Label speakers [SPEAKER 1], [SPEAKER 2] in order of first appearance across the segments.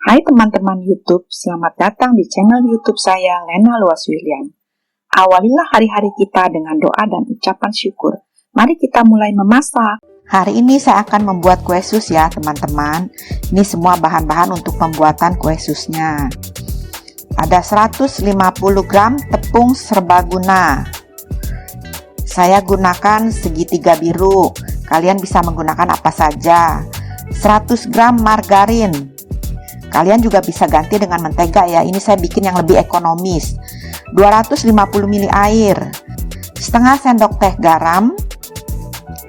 [SPEAKER 1] Hai teman-teman YouTube, selamat datang di channel YouTube saya, Lena Luas William. Awalilah hari-hari kita dengan doa dan ucapan syukur. Mari kita mulai memasak.
[SPEAKER 2] Hari ini saya akan membuat kue sus ya teman-teman. Ini semua bahan-bahan untuk pembuatan kue susnya. Ada 150 gram tepung serbaguna. Saya gunakan segitiga biru. Kalian bisa menggunakan apa saja. 100 gram margarin. Kalian juga bisa ganti dengan mentega ya. Ini saya bikin yang lebih ekonomis. 250 ml air. Setengah sendok teh garam.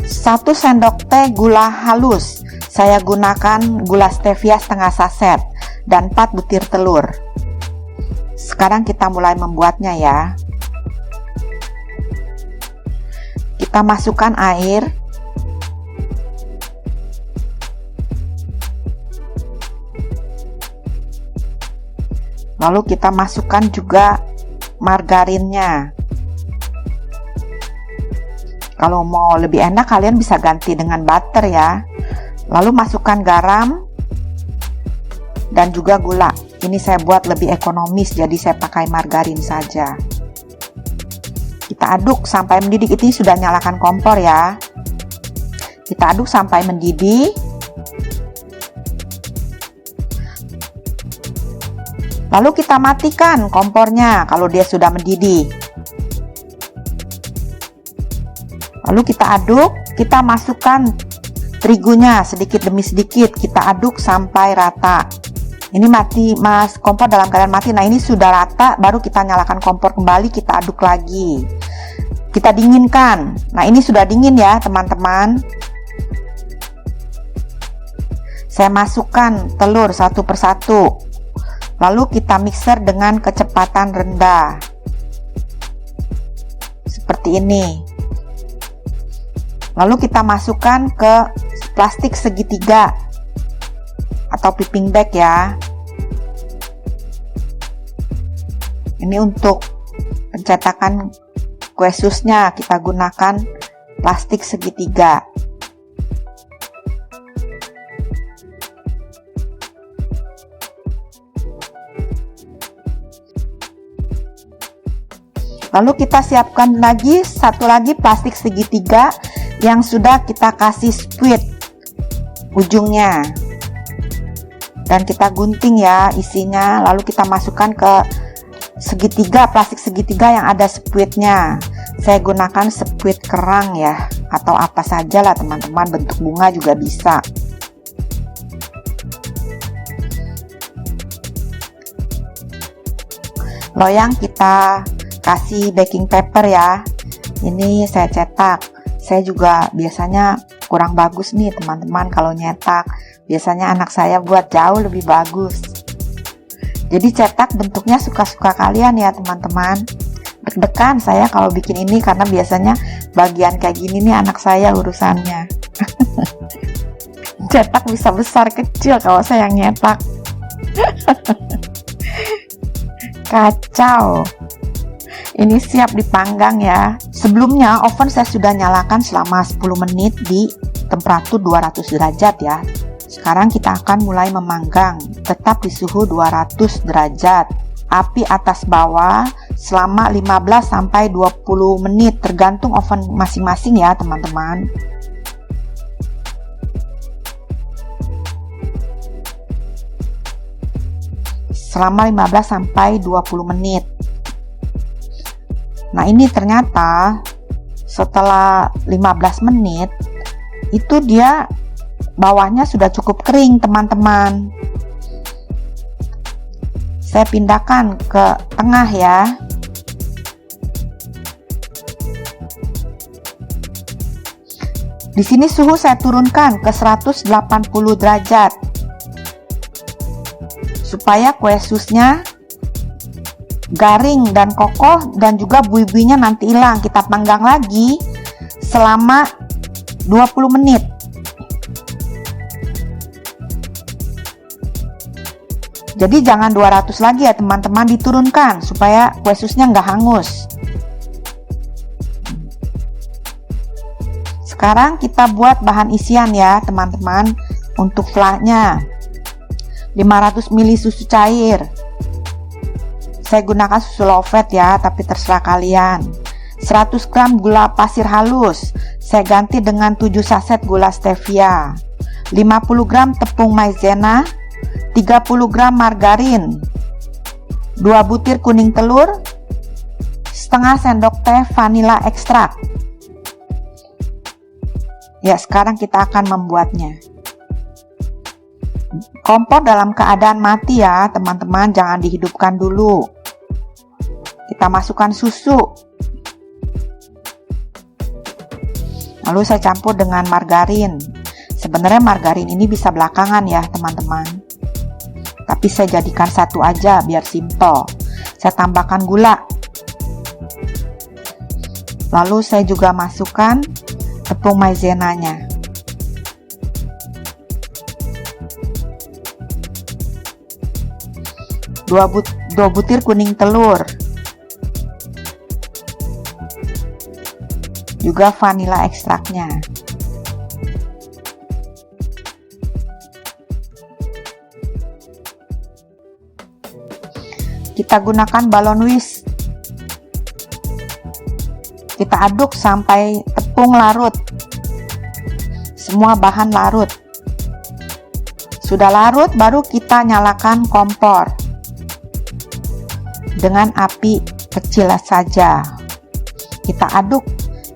[SPEAKER 2] 1 sendok teh gula halus. Saya gunakan gula stevia setengah saset dan 4 butir telur. Sekarang kita mulai membuatnya ya. Kita masukkan air. Lalu kita masukkan juga margarinnya. Kalau mau lebih enak kalian bisa ganti dengan butter ya. Lalu masukkan garam dan juga gula. Ini saya buat lebih ekonomis, jadi saya pakai margarin saja. Kita aduk sampai mendidih. Ini sudah nyalakan kompor ya. Kita aduk sampai mendidih. Lalu kita matikan kompornya kalau dia sudah mendidih. Lalu kita aduk, kita masukkan terigunya sedikit demi sedikit, kita aduk sampai rata. Ini mati, kompor dalam keadaan mati. Nah, ini sudah rata, baru kita nyalakan kompor kembali, kita aduk lagi. Kita dinginkan. Nah, ini sudah dingin ya, teman-teman. Saya masukkan telur satu persatu. Lalu kita mixer dengan kecepatan rendah. Seperti ini. Lalu kita masukkan ke plastik segitiga atau piping bag ya. Ini untuk pencetakan kue susnya kita gunakan plastik segitiga. Lalu kita siapkan lagi satu lagi plastik segitiga yang sudah kita kasih squid ujungnya. Dan kita gunting ya isinya, lalu kita masukkan ke segitiga, plastik segitiga yang ada squidnya. Saya gunakan squid kerang ya, atau apa saja lah teman-teman, bentuk bunga juga bisa. Loyang kita kasih baking paper ya. Ini saya cetak. Saya juga biasanya kurang bagus nih teman-teman kalau nyetak. Biasanya anak saya buat jauh lebih bagus. Jadi cetak bentuknya suka-suka kalian ya teman-teman. Deg-degan saya kalau bikin ini karena biasanya bagian kayak gini nih anak saya urusannya. Cetak bisa besar kecil kalau saya yang nyetak. Kacau. Ini siap dipanggang ya. Sebelumnya oven saya sudah nyalakan selama 10 menit di temperatur 200 derajat ya. Sekarang kita akan mulai memanggang, tetap di suhu 200 derajat. Api atas bawah selama 15 sampai 20 menit tergantung oven masing-masing ya, teman-teman. Selama 15 sampai 20 menit. Nah, ini ternyata setelah 15 menit itu dia bawahnya sudah cukup kering, teman-teman. Saya pindahkan ke tengah ya. Di sini suhu saya turunkan ke 180 derajat. Supaya kue susnya garing dan kokoh dan juga buih-buihnya nanti hilang. Kita panggang lagi selama 20 menit. Jadi jangan 200 lagi ya teman-teman, diturunkan supaya kue susnya nggak hangus. Sekarang kita buat bahan isian ya teman-teman untuk flanya. 500 ml susu cair. Saya gunakan susu low fat ya, tapi terserah kalian. 100 gram gula pasir halus, saya ganti dengan 7 saset gula stevia. 50 gram tepung maizena, 30 gram margarin, 2 butir kuning telur, setengah sendok teh vanila ekstrak. Ya, sekarang kita akan membuatnya. Kompor dalam keadaan mati ya teman-teman, jangan dihidupkan dulu. Kita masukkan susu. Lalu saya campur dengan margarin. Sebenarnya margarin ini bisa belakangan ya teman-teman, tapi saya jadikan satu aja biar simple. Saya tambahkan gula. Lalu saya juga masukkan tepung maizenanya. Dua butir kuning telur, juga vanila ekstraknya. Kita gunakan balon whisk. Kita aduk sampai tepung larut. Semua bahan larut. Sudah larut, baru kita nyalakan kompor dengan api kecil saja. Kita aduk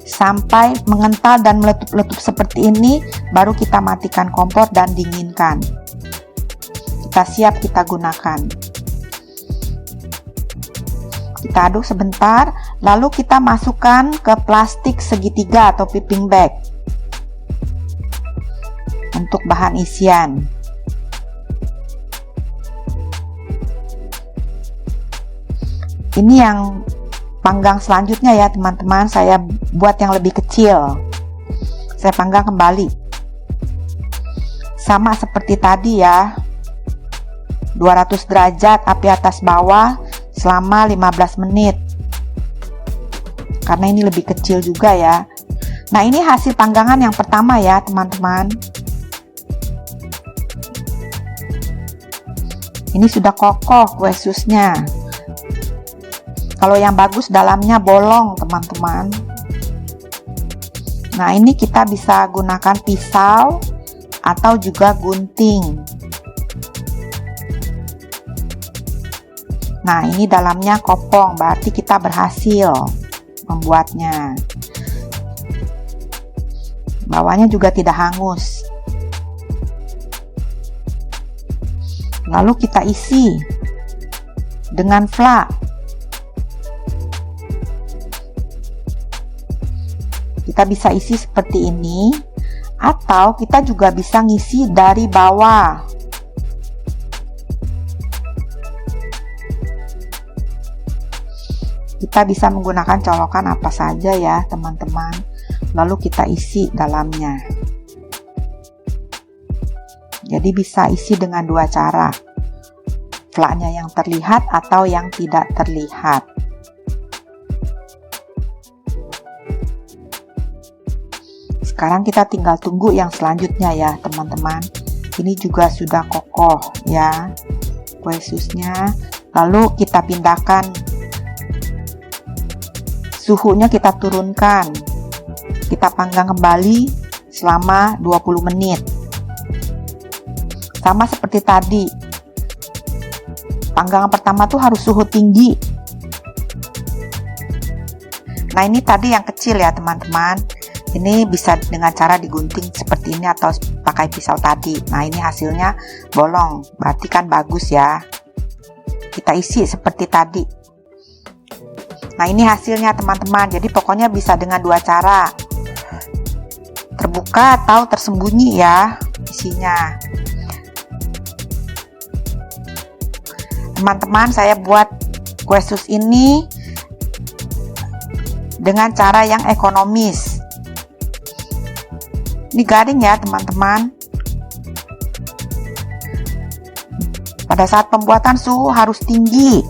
[SPEAKER 2] sampai mengental dan meletup-letup seperti ini, baru kita matikan kompor dan dinginkan. Kita siap kita gunakan. Kita aduk sebentar, lalu kita masukkan ke plastik segitiga atau piping bag untuk bahan isian. Ini yang panggang selanjutnya ya teman-teman, saya buat yang lebih kecil. Saya panggang kembali. Sama seperti tadi ya. 200 derajat api atas bawah selama 15 menit. Karena ini lebih kecil juga ya. Nah, ini hasil panggangan yang pertama ya teman-teman. Ini sudah kokoh kue susnya. Kalau yang bagus dalamnya bolong teman-teman. Nah, ini kita bisa gunakan pisau atau juga gunting. Nah, ini dalamnya kopong, berarti kita berhasil membuatnya. Bawahnya juga tidak hangus. Lalu kita isi dengan flak. Kita bisa isi seperti ini, atau kita juga bisa ngisi dari bawah. Kita bisa menggunakan colokan apa saja ya teman-teman. Lalu kita isi dalamnya. Jadi bisa isi dengan dua cara. Flaknya yang terlihat atau yang tidak terlihat. Sekarang kita tinggal tunggu yang selanjutnya ya teman-teman. Ini juga sudah kokoh ya kue susnya. Lalu kita pindahkan, suhunya kita turunkan. Kita panggang kembali selama 20 menit. Sama seperti tadi. Panggangan pertama tuh harus suhu tinggi. Nah, ini tadi yang kecil ya teman-teman. Ini bisa dengan cara digunting seperti ini atau pakai pisau tadi. Nah, ini hasilnya bolong, berarti kan bagus ya. Kita isi seperti tadi. Nah, ini hasilnya teman-teman. Jadi pokoknya bisa dengan dua cara. Terbuka atau tersembunyi ya isinya. Teman-teman, saya buat kue sus ini dengan cara yang ekonomis. Ini garing ya teman-teman. Pada saat pembuatan suhu harus tinggi.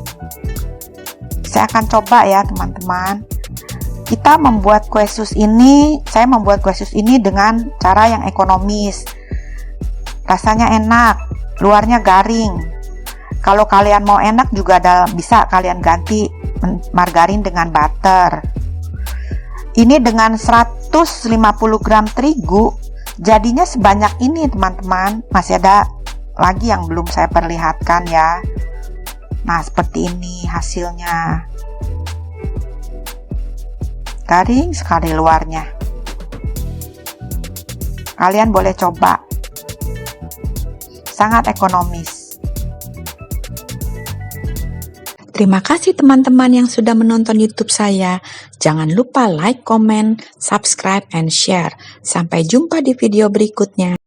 [SPEAKER 2] Saya akan coba ya teman-teman. Kita membuat kue sus ini, saya membuat kue sus ini dengan cara yang ekonomis. Rasanya enak, luarnya garing. Kalau kalian mau enak juga bisa kalian ganti margarin dengan butter. Ini dengan 150 gram terigu jadinya sebanyak ini teman-teman. Masih ada lagi yang belum saya perlihatkan ya. Nah, seperti ini hasilnya. Garing sekali luarnya. Kalian boleh coba. Sangat ekonomis.
[SPEAKER 1] Terima kasih teman-teman yang sudah menonton YouTube saya. Jangan lupa like, comment, subscribe, and share. Sampai jumpa di video berikutnya.